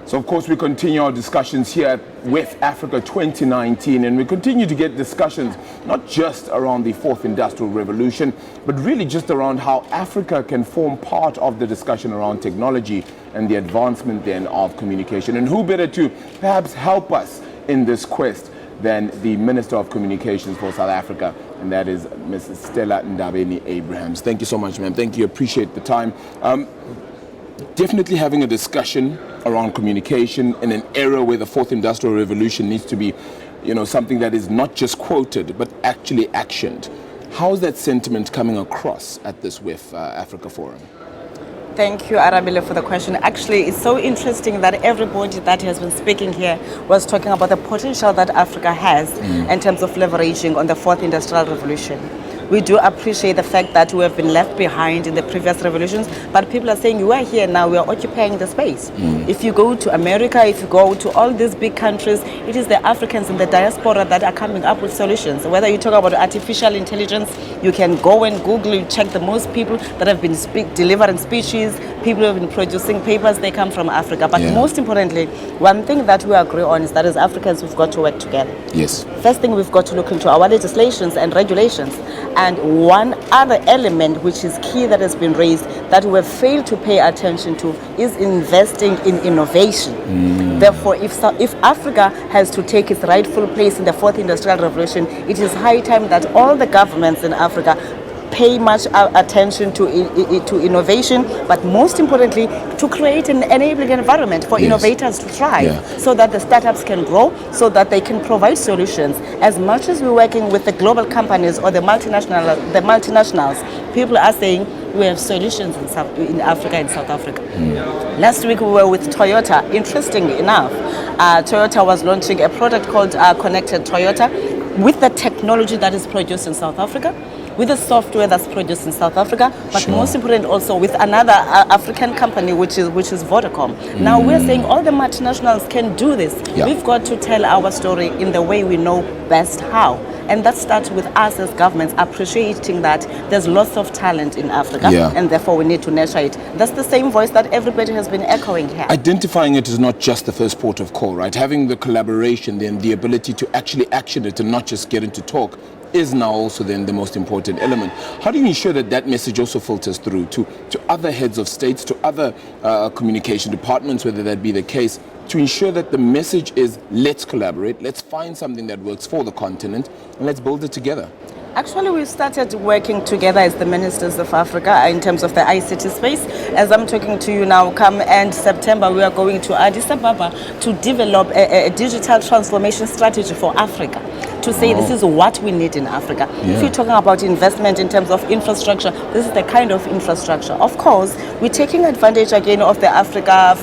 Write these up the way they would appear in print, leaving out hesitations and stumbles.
So, of course, we continue our discussions here with Africa 2019, and we continue to get discussions not just around the fourth industrial revolution, but really just around how Africa can form part of the discussion around technology and the advancement then of communication. And who better to perhaps help us in this quest than the Minister of Communications for South Africa, and that is Ms. Stella Ndabeni-Abrahams. Thank you so much, ma'am. Thank you. Appreciate the time. Definitely having a discussion around communication in an era where the fourth industrial revolution needs to be, something that is not just quoted, but actually actioned. How is that sentiment coming across at this WIF Africa Forum? Thank you, Arabile, for the question. Actually, it's so interesting that everybody that has been speaking here was talking about the potential that Africa has in terms of leveraging on the fourth industrial revolution. We do appreciate the fact that we have been left behind in the previous revolutions, but people are saying, you are here now, we are occupying the space. If you go to America, if you go to all these big countries, it is the Africans in the diaspora that are coming up with solutions. Whether you talk about artificial intelligence, you can go and Google, you check the most people that have been delivering speeches, people who have been producing papers, they come from Africa. But most importantly, one thing that we agree on is that as Africans, we've got to work together. Yes. First thing, we've got to look into our legislations and regulations. And one other element which is key that has been raised that we have failed to pay attention to is investing in innovation. Therefore, if Africa has to take its rightful place in the fourth industrial revolution, it is high time that all the governments in Africa pay much attention to innovation, but most importantly, to create an enabling environment for innovators to thrive, so that the startups can grow, so that they can provide solutions. As much as we're working with the global companies or the multinationals, people are saying we have solutions in Africa and South Africa. Last week we were with Toyota. Interestingly enough, Toyota was launching a product called Connected Toyota with the technology that is produced in South Africa, with the software that's produced in South Africa, but most important also with another African company, which is Vodacom. Now we're saying all the multinationals can do this. We've got to tell our story in the way we know best how. And that starts with us as governments appreciating that there's lots of talent in Africa, and therefore we need to nurture it. That's the same voice that everybody has been echoing here. Identifying it is not just the first port of call, right? Having the collaboration, then the ability to actually action it and not just get into talk is now also then the most important element. How do you ensure that that message also filters through to other heads of states, to other communication departments, whether that be the case, to ensure that the message is let's collaborate, let's find something that works for the continent, and let's build it together? Actually, we started working together as the ministers of Africa in terms of the ICT space. As I'm talking to you now, come end September, we are going to Addis Ababa to develop a digital transformation strategy for Africa, to say this is what we need in Africa. If you're talking about investment in terms of infrastructure, this is the kind of infrastructure. Of course, we're taking advantage again of the Africa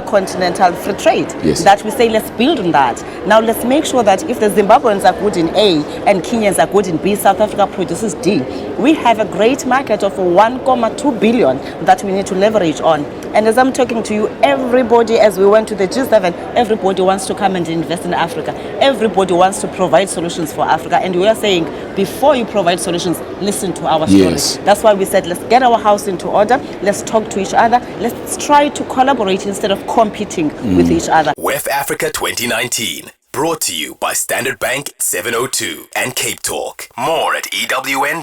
continental free trade, that we say let's build on that. Now let's make sure that if the Zimbabweans are good in A and Kenyans are good in B, South Africa produces D. We have a great market of 1.2 billion that we need to leverage on. And as I'm talking to you, everybody, as we went to the G7, everybody wants to come and invest in Africa. Everybody wants to provide solutions for Africa. And we are saying, before you provide solutions, listen to our stories. That's why we said, let's get our house into order. Let's talk to each other. Let's try to collaborate instead of competing with each other. WIF Africa 2019. Brought to you by Standard Bank 702 and Cape Talk. More at ewn.co.za.